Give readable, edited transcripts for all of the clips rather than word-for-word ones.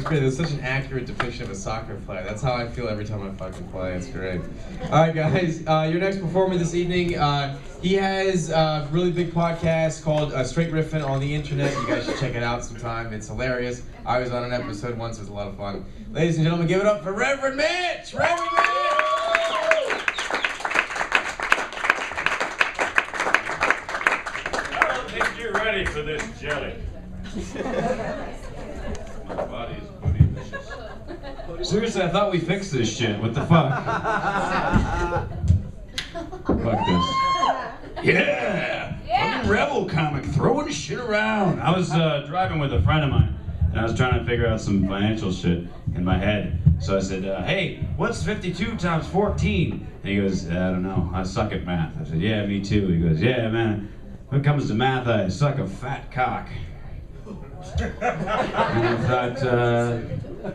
great. That's such an accurate depiction of a soccer player. That's how I feel every time I fucking play. It's great. All right, guys. Your next performer this evening, he has a really big podcast called Straight Riffin' on the internet. You guys should check it out sometime. It's hilarious. I was on an episode once. It was a lot of fun. Ladies and gentlemen, give it up for Reverend Mitch! Reverend Mitch! I don't think you're ready for this jelly. My body is bootylicious. Seriously, I thought we fixed this shit. What the fuck? Fuck this. Yeah! Fucking rebel comic, throwing shit around. I was driving with a friend of mine, and I was trying to figure out some financial shit in my head. So I said, hey, what's 52 times 14? And he goes, I don't know, I suck at math. I said, yeah, me too. He goes, yeah, man, when it comes to math, I suck a fat cock. And I thought,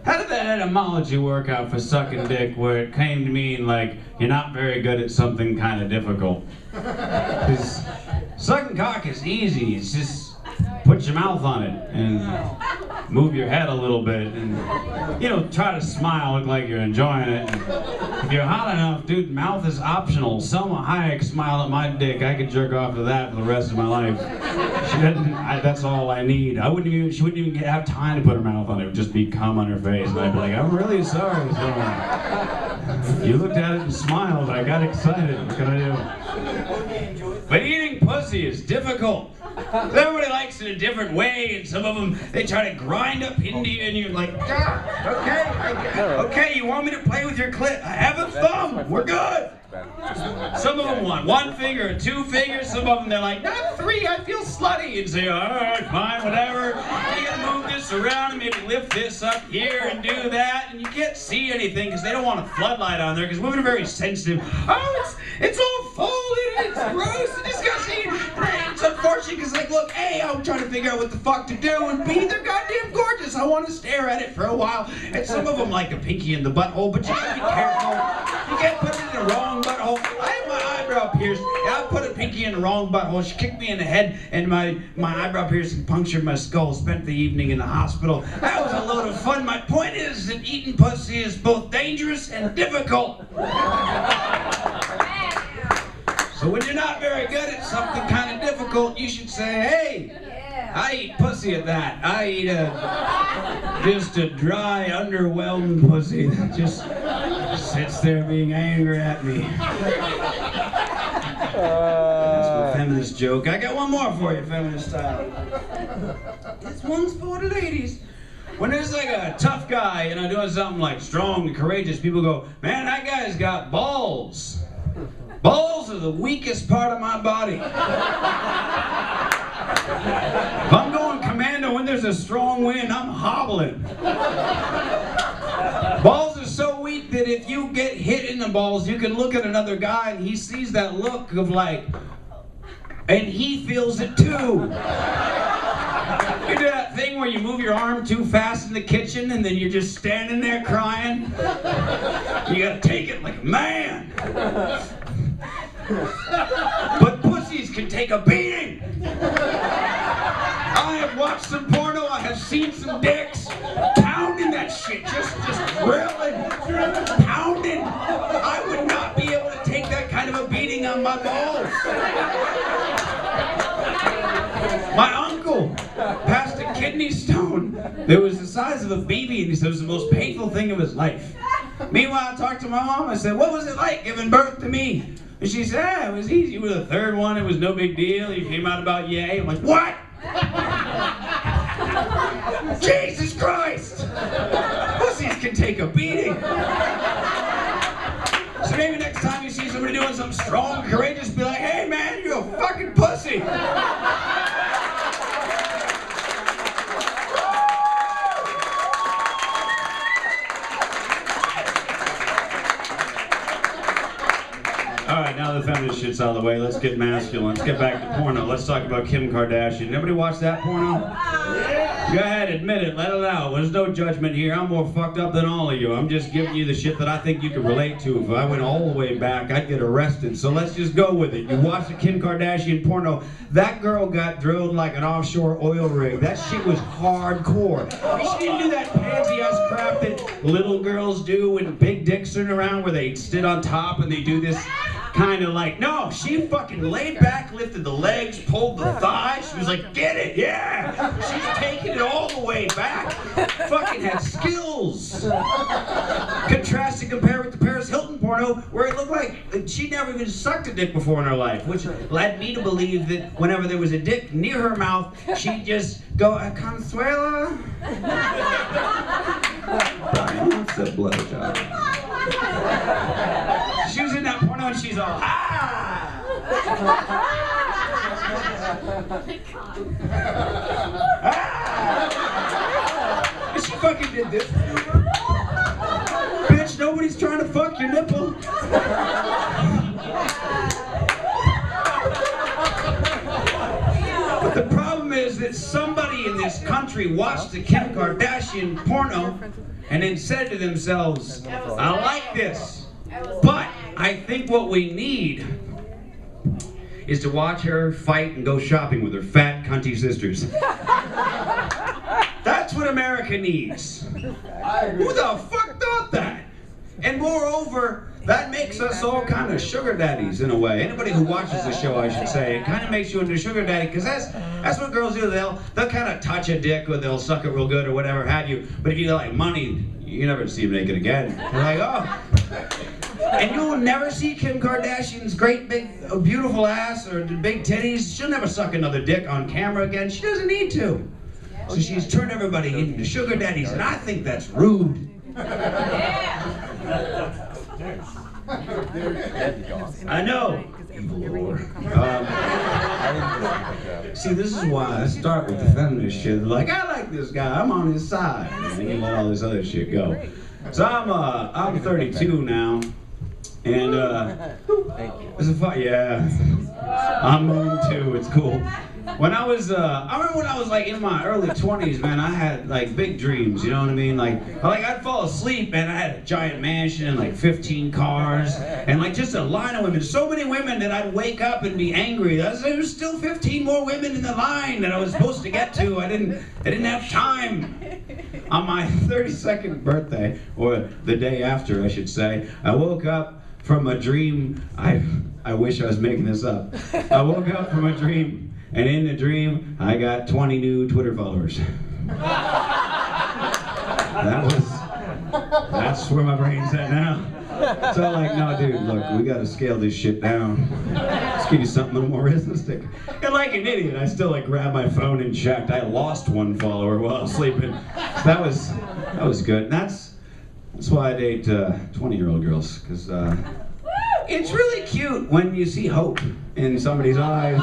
how did that etymology work out for sucking dick, where it came to mean like you're not very good at something kind of difficult? Because sucking cock is easy. It's just put your mouth on it and move your head a little bit and, you know, try to smile, look like you're enjoying it. And if you're hot enough, dude, mouth is optional. Selma Hayek smiled at my dick. I could jerk off to that for the rest of my life. She doesn't, that's all I need. She wouldn't even have time to put her mouth on it. It would just be cum on her face. And I'd be like, I'm really sorry. So, you looked at it and smiled. I got excited. What can I do? But eating pussy is difficult. Everybody likes it a different way, and some of them, they try to grind up into you, and you're like, okay, you want me to play with your clit? I have a thumb, we're good. Some of them want 1 finger or 2 fingers, some of them they're like, not 3, I feel slutty, and say, all right, fine, whatever. You gotta move this around and maybe lift this up here and do that, and you can't see anything because they don't want a floodlight on there because women are very sensitive. Oh, it's all folded, it's gross and disgusting. It's unfortunate because, like, look, A, I'm trying to figure out what the fuck to do, and B, they're goddamn gorgeous. I want to stare at it for a while. And some of them like a pinky in the butthole, but you gotta be careful. You can't put it in the wrong butthole. I have my eyebrow pierced. I put a pinky in the wrong butthole. She kicked me in the head, and my eyebrow piercing punctured my skull. Spent the evening in the hospital. That was a load of fun. My point is that eating pussy is both dangerous and difficult. So when you're not very good at something kind of difficult, you should say, hey, I eat pussy at that. I eat just a dry, underwhelmed pussy that just sits there being angry at me. That's my feminist joke. I got one more for you, feminist style. This one's for the ladies. When there's like a tough guy, you know, doing something like strong and courageous, people go, man, that guy's got balls. Balls are the weakest part of my body. If I'm going commando when there's a strong wind, I'm hobbling. Balls are so weak that if you get hit in the balls, you can look at another guy and he sees that look of like, and he feels it too. You do that thing where you move your arm too fast in the kitchen and then you're just standing there crying. You gotta take it like a man. But pussies can take a beating. I have watched some porno, I have seen some dicks pounding that shit, just drilling, pounding. I would not be able to take that kind of a beating on my balls. My uncle passed a kidney stone that was the size of a baby, and he said it was the most painful thing of his life. Meanwhile, I talked to my mom. I said, what was it like giving birth to me? And she said, it was easy. You were the third one. It was no big deal. You came out about yay. I'm like, what? Jesus Christ! Pussies can take a beating. So maybe next time you see somebody doing something strong and courageous, be like, hey man, you're a fucking pussy. Alright, now the feminist shit's out of the way. Let's get masculine. Let's get back to porno. Let's talk about Kim Kardashian. Everybody watch that porno? Yeah. Go ahead, admit it, let it out. There's no judgment here. I'm more fucked up than all of you. I'm just giving you the shit that I think you can relate to. If I went all the way back, I'd get arrested. So let's just go with it. You watch the Kim Kardashian porno. That girl got drilled like an offshore oil rig. That shit was hardcore. She didn't do that pansy-ass crap that little girls do when big dicks turn around where they sit on top and they do this kind of like, no, she fucking laid back, lifted the legs, pulled the thighs. She was like, get it, yeah. She's taking it all the way back. Fucking had skills. Contrast and compare with the Paris Hilton porno where it looked like she never even sucked a dick before in her life, which led me to believe that whenever there was a dick near her mouth, she'd just go, Consuela. Brian wants a blowjob. She was in that porno and she's all, ah! Ah! And she fucking did this. Bitch, nobody's trying to fuck your nipple. But the problem is that somebody in this country watched the Kim Kardashian porno and then said to themselves, I like this, but I think what we need is to watch her fight and go shopping with her fat, cunty sisters. That's what America needs. Who the fuck thought that? And moreover, that makes us all kind of sugar daddies in a way. Anybody who watches the show, I should say, it kind of makes you into a sugar daddy, because that's what girls do. They'll kind of touch a dick or they'll suck it real good or whatever have you. But if you like money, you never see them naked again. You're like, oh. And you'll never see Kim Kardashian's great big beautiful ass or the big titties. She'll never suck another dick on camera again. She doesn't need to. So she's turned everybody into sugar daddies, and I think that's rude. I know. Evil Lord. See, this is why I start with the feminist shit. Like, I like this guy. I'm on his side. And then you let all this other shit go. So I'm 32 now, and it's a fun. Yeah, I'm moon too. It's cool. When I remember when I was like in my early 20s, man, I had like big dreams, you know what I mean? Like I'd fall asleep and I had a giant mansion and like 15 cars and like just a line of women. So many women that I'd wake up and be angry. There was still 15 more women in the line that I was supposed to get to. I didn't have time. On my 32nd birthday, or the day after, I should say, I woke up from a dream. I wish I was making this up. I woke up from a dream. And in the dream, I got 20 new Twitter followers. That's where my brain's at now. So I'm like, no dude, look, we gotta scale this shit down. Let's give you something a little more realistic. And like an idiot, I still like grabbed my phone and checked. I lost one follower while I was sleeping. So that was good. And that's why I date 20-year-old girls, because it's really cute when you see hope in somebody's eyes.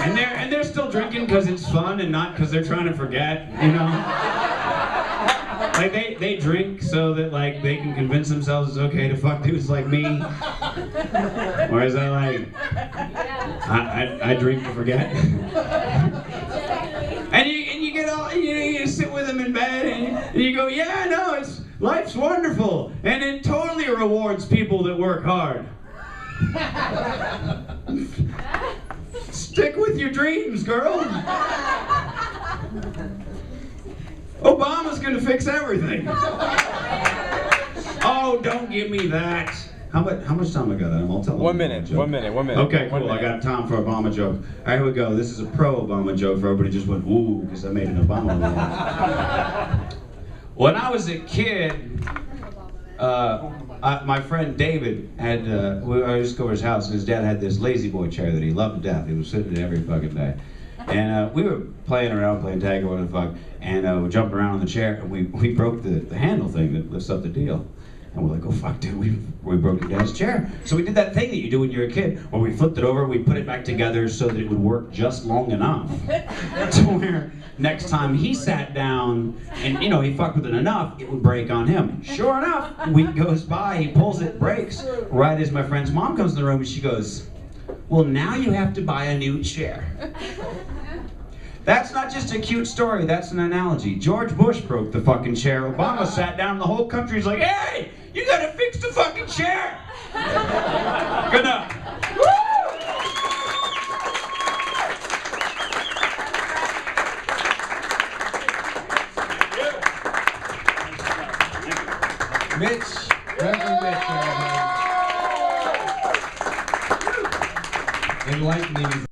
And they're still drinking because it's fun and not because they're trying to forget, you know? Like they drink so that like they can convince themselves it's okay to fuck dudes like me. Whereas I drink to forget. And you get all, you sit with them in bed and you go, yeah, no, life's wonderful. And it totally rewards people that work hard. Stick with your dreams, girl. Obama's gonna fix everything. Oh, don't give me that. How much time I got? I'll tell 1 minute. 1 minute. 1 minute. Okay, cool. I got time for Obama joke. All right, here we go. This is a pro-Obama joke for everybody. Just went ooh because I made an Obama one. When I was a kid, my friend David had, I used to go to his house, and his dad had this lazy boy chair that he loved to death. He was sitting in it every fucking day. And we were playing around, playing tag or whatever the fuck, and we jumped around on the chair, and we broke the handle thing that lifts up the deal. And we're like, oh fuck dude, we broke your dad's chair. So we did that thing that you do when you're a kid, where we flipped it over, we put it back together so that it would work just long enough to where next time he sat down and he fucked with it enough, it would break on him. Sure enough, a week goes by, he pulls it, breaks, right as my friend's mom comes in the room and she goes, well now you have to buy a new chair. That's not just a cute story, that's an analogy. George Bush broke the fucking chair. Obama sat down and the whole country's like, hey, you gotta fix the fucking chair. Good enough. Mitch, Reverend Mitch, enlightening.